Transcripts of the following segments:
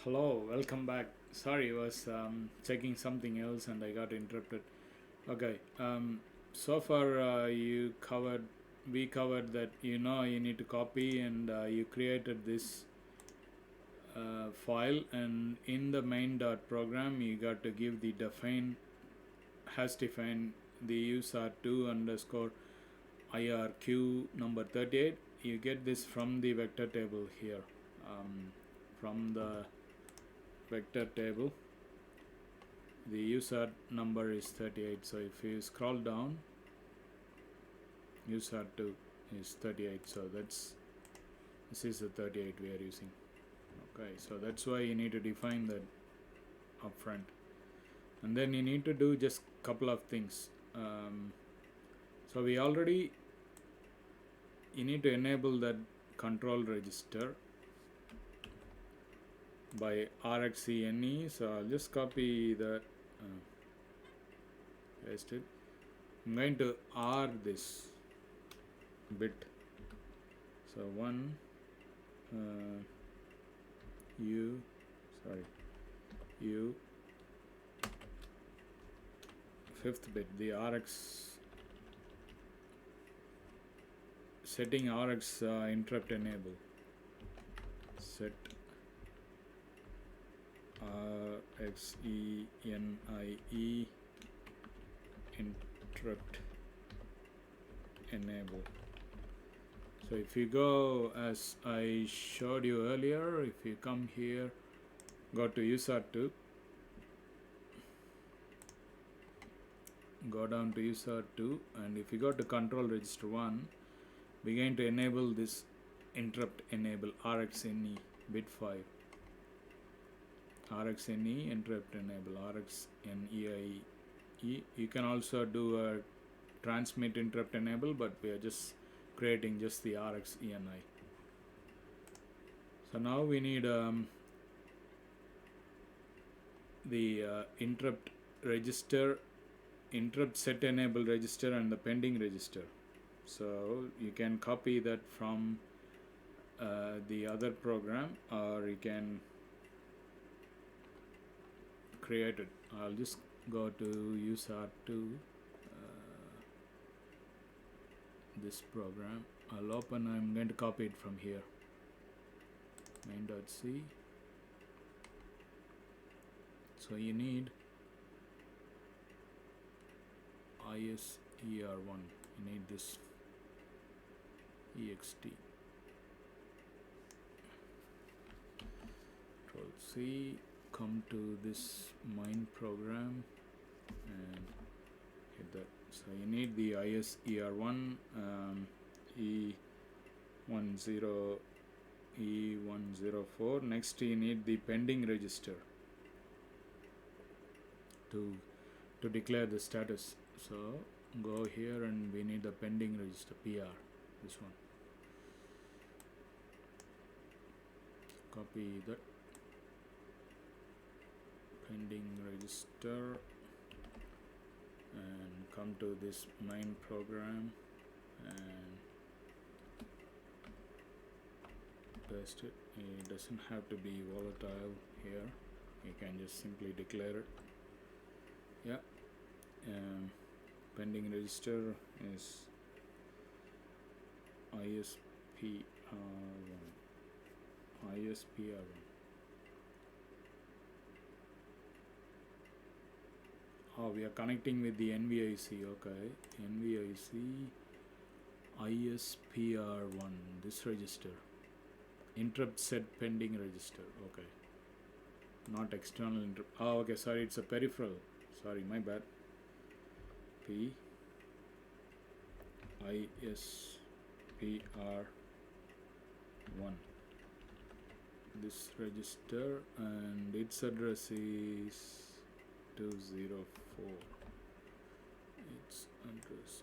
Hello, welcome back. Sorry, I was checking something else and I got interrupted. Okay, so far we covered that you need to copy and you created this file, and in the main dot program you got to give the define has define the user2 underscore IRQ number 38. You get this from the vector table here, from the vector table. The user number is 38, so if you scroll down, user2 is 38, so this is the 38 we are using. Okay, so that's why you need to define that upfront, and then you need to do just couple of things. So we already you need to enable that control register by rxcne, so I'll just copy that, paste it. I'm going to R this bit, so one u sorry u fifth bit, the rx setting rx interrupt enable, set rxenie interrupt enable. So if you go as I showed you earlier, if you come here, go to user2, go down to user2, and if you go to control register 1, we're going to enable this interrupt enable rxne bit 5, rxne interrupt enable rxnei. You can also do a transmit interrupt enable, but we are just creating just the rxeni. So now we need the interrupt register, interrupt set enable register, and the pending register. So you can copy that from the other program, or you can create it. I'll just go to user2, this program. I'll open, I'm going to copy it from here, main.c. So you need ISER1, you need this ext, control C, come to this main program and hit that. So you need the ISER1, E10E104. Next you need the pending register to declare the status. So go here and we need the pending register PR, this one. Copy that pending register and come to this main program and paste it. It doesn't have to be volatile here, you can just simply declare it. Yeah, pending register is ISPR1. Oh, we are connecting with the NVIC. Okay, NVIC ISPR1, this register, interrupt set pending register. Okay, not external interrupt. Oh, okay, sorry, it's a peripheral. Sorry, my bad. P ISPR1, this register, and its address is 204. Its address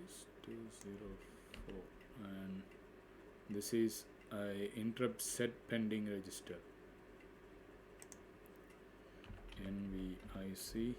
is 204, and this is a interrupt set pending register. NVIC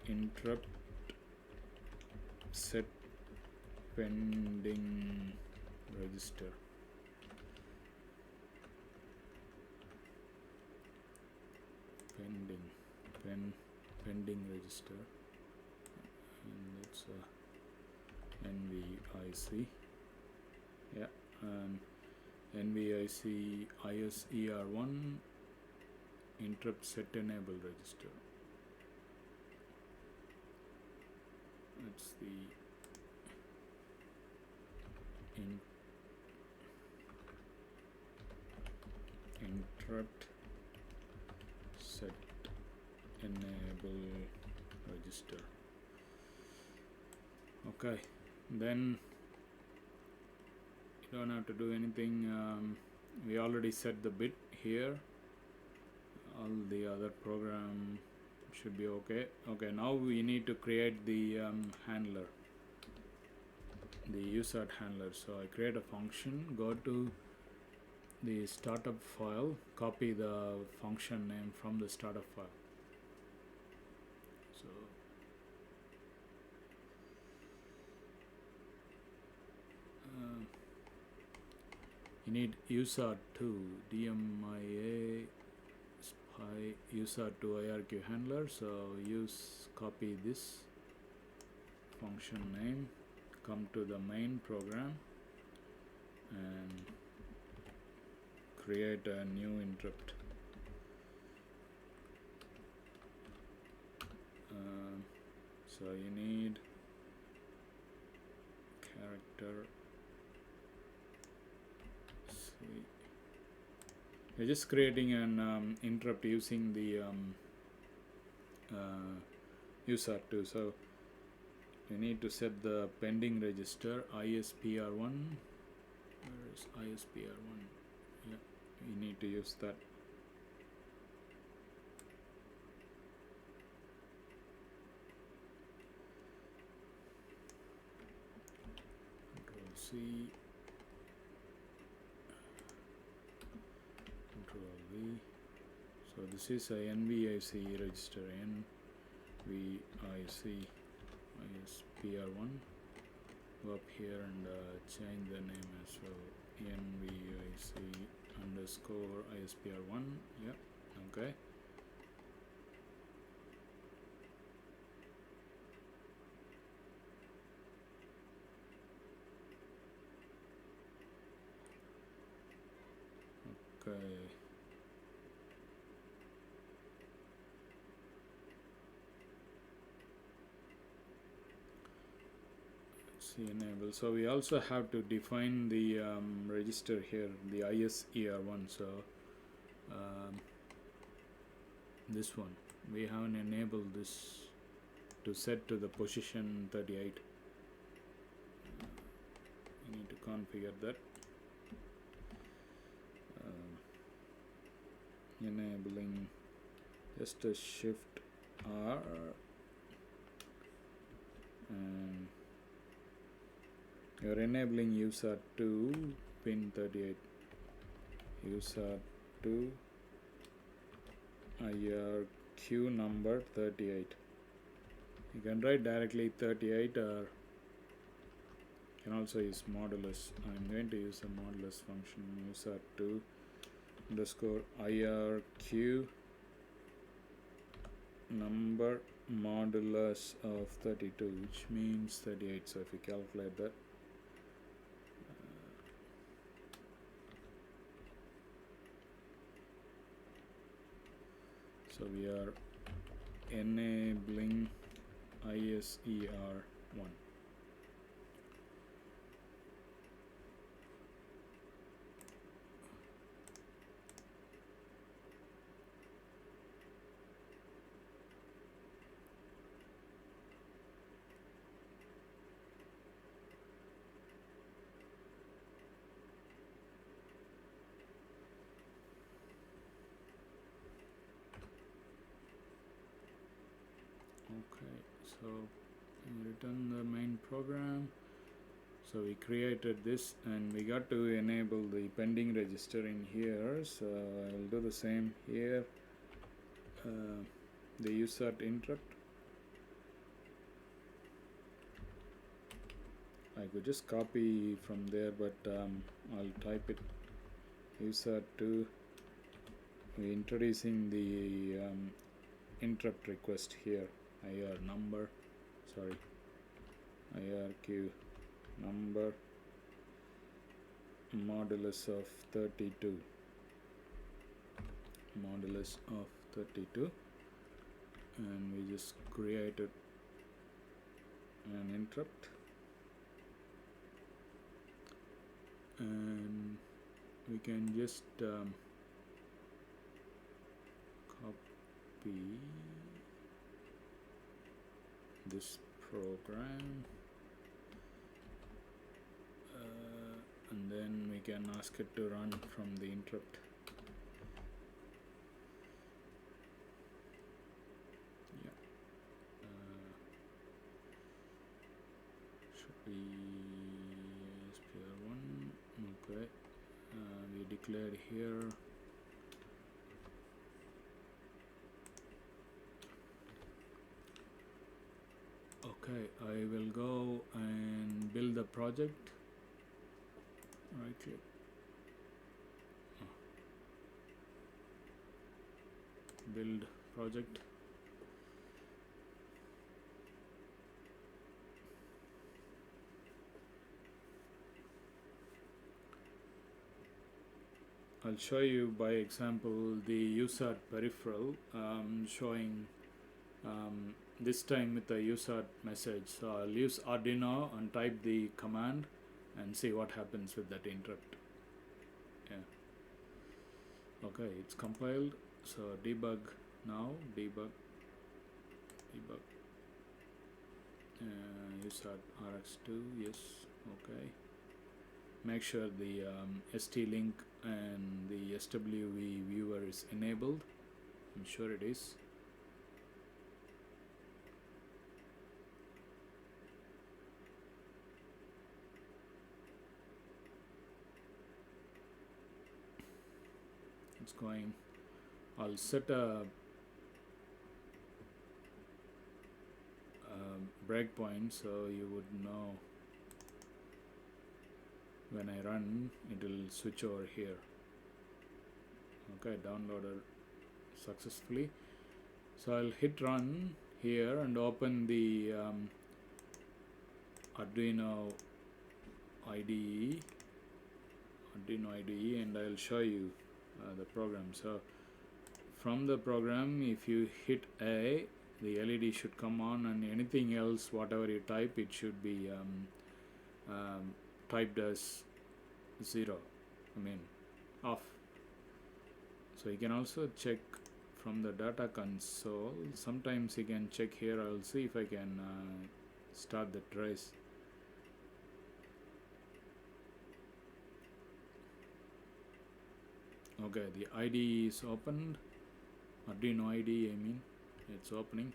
interrupt set pending register. pending register, and it's NVIC, yeah, and NVIC ISER1 interrupt set enable register. That's the interrupt set enable register. Okay, then you don't have to do anything. We already set the bit here. All the other program should be okay. Okay, now we need to create the handler, the USART handler. So I create a function, go to the startup file, copy the function name from the startup file. So you need USART2 DMIA spy USART2 IRQ handler. So copy this function name, come to the main program and create a new interrupt. So you need character. We're just creating an interrupt using the USART2. So we need to set the pending register ISPR1. Where is ISPR1? Yeah, we need to use that. Control C, Control V. So this is a NVIC register, NVIC ISPR1. Go up here and change the name as well, NVIC underscore ISPR1. Yep, okay. Okay. See enable. So we also have to define the register here, the ISER1. So this one we haven't enabled this to set to the position 38. You need to configure that. Enabling just a shift R and you're enabling USART2 pin 38, USART2 IRQ number 38. You can write directly 38 or you can also use modulus. I'm going to use a modulus function, USART2 underscore IRQ number modulus of 32, which means 38. So if you calculate that, so we are enabling ISER1. Okay, so we return the main program. So we created this and we got to enable the pending register in here. So I'll do the same here. The USART interrupt. I could just copy from there, but I'll type it. USART2. We're introducing the interrupt request here. IR number, sorry, IRQ number modulus of 32, modulus of 32, and we just created an interrupt, and we can just copy this program, and then we can ask it to run from the interrupt. Yeah, should be SPR1. Okay, we declared here. Okay, I will go and build the project. Right click. Build project. I'll show you by example the USART peripheral showing this time with the USART message. So I'll use Arduino and type the command and see what happens with that interrupt. Yeah. Okay, it's compiled. So debug now, debug. USART RX2, yes, okay. Make sure the ST-Link and the SWV viewer is enabled. I'm sure it is. It's going. I'll set a breakpoint so you would know when I run it will switch over here. Okay, downloaded successfully. So I'll hit run here and open the Arduino IDE, and I'll show you the program. So from the program, if you hit A, the LED should come on, and anything else, whatever you type, it should be typed as 0, off. So you can also check from the data console. Sometimes you can check here. I'll see if I can start the trace. Okay, the IDE is opened. Arduino IDE, it's opening.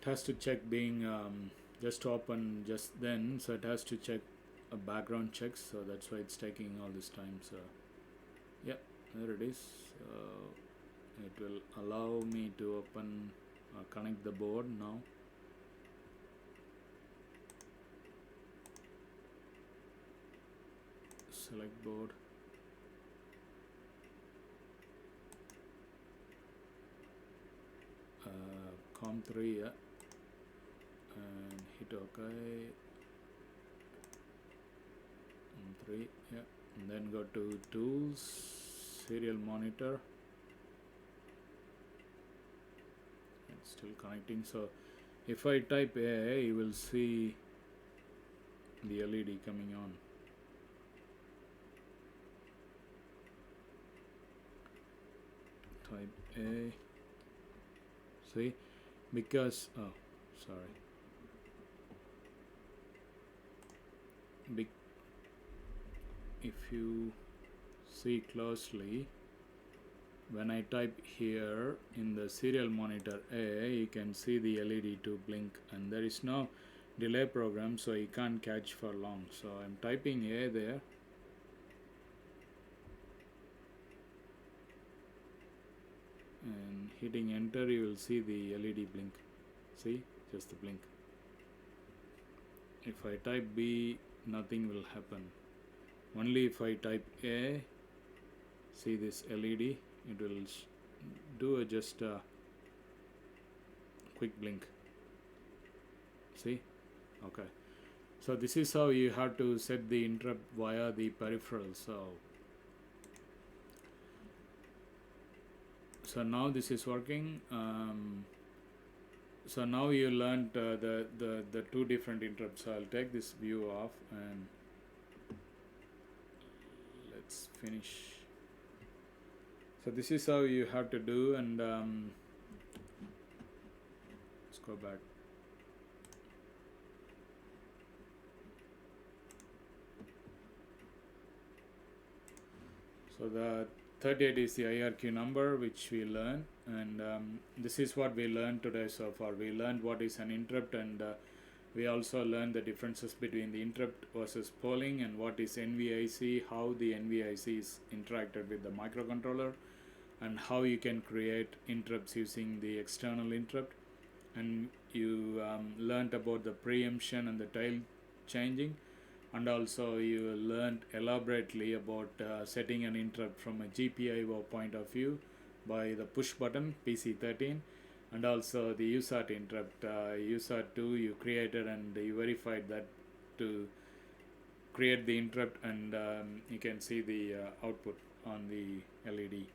It has to check being just open just then, so it has to check a background checks, so that's why it's taking all this time. So yeah, there it is. It will allow me to open connect the board now. Select board. COM3, yeah, and hit OK. COM3, yeah, and then go to tools, serial monitor. It's still connecting. So if I type A, you will see the LED coming on. Type A. See, because if you see closely, when I type here in the serial monitor A, you can see the LED to blink, and there is no delay program, so you can't catch for long. So I'm typing A there, and hitting enter, you will see the LED blink. See, just the blink. If I type B, nothing will happen. Only if I type A, see this LED, it will do just a quick blink. See? Okay. So this is how you have to set the interrupt via the peripheral. So now this is working. So now you learned the two different interrupts. So I'll take this view off and let's finish. So this is how you have to do, and let's go back. So the 38 is the IRQ number which we learned, and this is what we learned today so far. We learned what is an interrupt, and we also learned the differences between the interrupt versus polling, and what is NVIC, how the NVIC is interacted with the microcontroller, and how you can create interrupts using the external interrupt. And you learned about the preemption and the tail changing, and also you learned elaborately about setting an interrupt from a GPIO point of view by the push button PC13, and also the USART interrupt USART2 you created, and you verified that to create the interrupt, and you can see the output on the LED.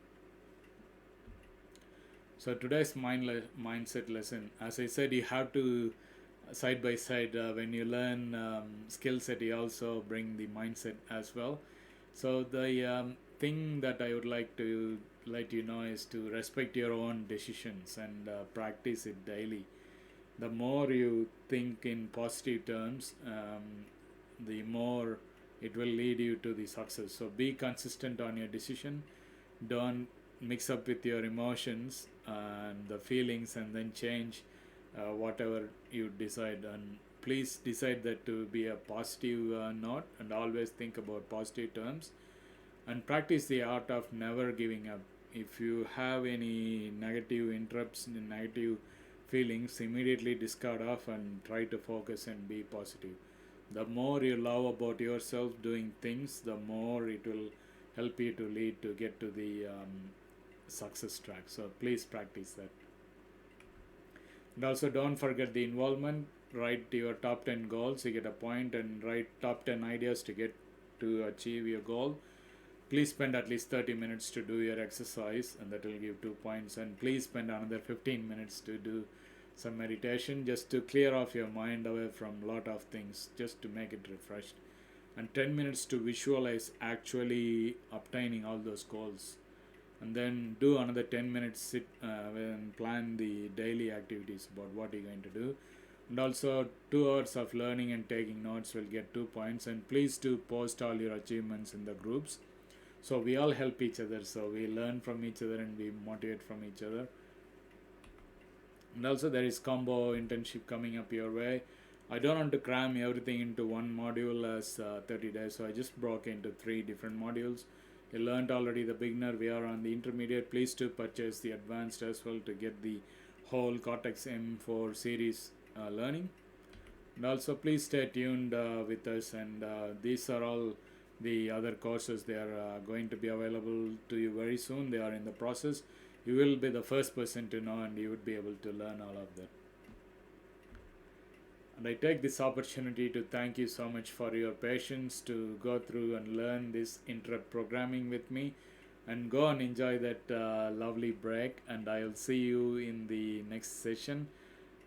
So today's mindset lesson, as I said, you have to side by side when you learn skill set, you also bring the mindset as well. So the thing that I would like to let you know is to respect your own decisions and practice it daily. The more you think in positive terms, the more it will lead you to the success. So be consistent on your decision. Don't mix up with your emotions and the feelings and then change whatever you decide, and please decide that to be a positive note, and always think about positive terms, and practice the art of never giving up. If you have any negative interrupts, negative feelings, immediately discard off and try to focus and be positive. The more you love about yourself doing things, the more it will help you to lead to get to the success track. So please practice that. And also don't forget the involvement. Write your top 10 goals, you get a point, and write top 10 ideas to get to achieve your goal. Please spend at least 30 minutes to do your exercise, and that will give 2 points. And please spend another 15 minutes to do some meditation, just to clear off your mind away from a lot of things, just to make it refreshed. And 10 minutes to visualize actually obtaining all those goals. And then do another 10 minutes sit and plan the daily activities about what you're going to do. And also 2 hours of learning and taking notes will get 2 points. And please do post all your achievements in the groups, so we all help each other, so we learn from each other and we motivate from each other. And also there is combo internship coming up your way. I don't want to cram everything into one module as 30 days, so I just broke into 3 different modules. You learned already the beginner, we are on the intermediate. Please do purchase the advanced as well to get the whole Cortex M4 series learning. And also please stay tuned with us, and these are all the other courses. They are going to be available to you very soon. They are in the process. You will be the first person to know, and you would be able to learn all of that. And I take this opportunity to thank you so much for your patience to go through and learn this interrupt programming with me, and go and enjoy that lovely break, and I'll see you in the next session.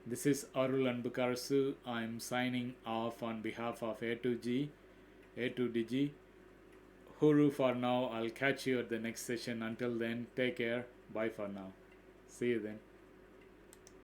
This is Arul Anbukarasu. I'm signing off on behalf of A2Digi. Huru for now. I'll catch you at the next session. Until then, take care. Bye for now. See you then.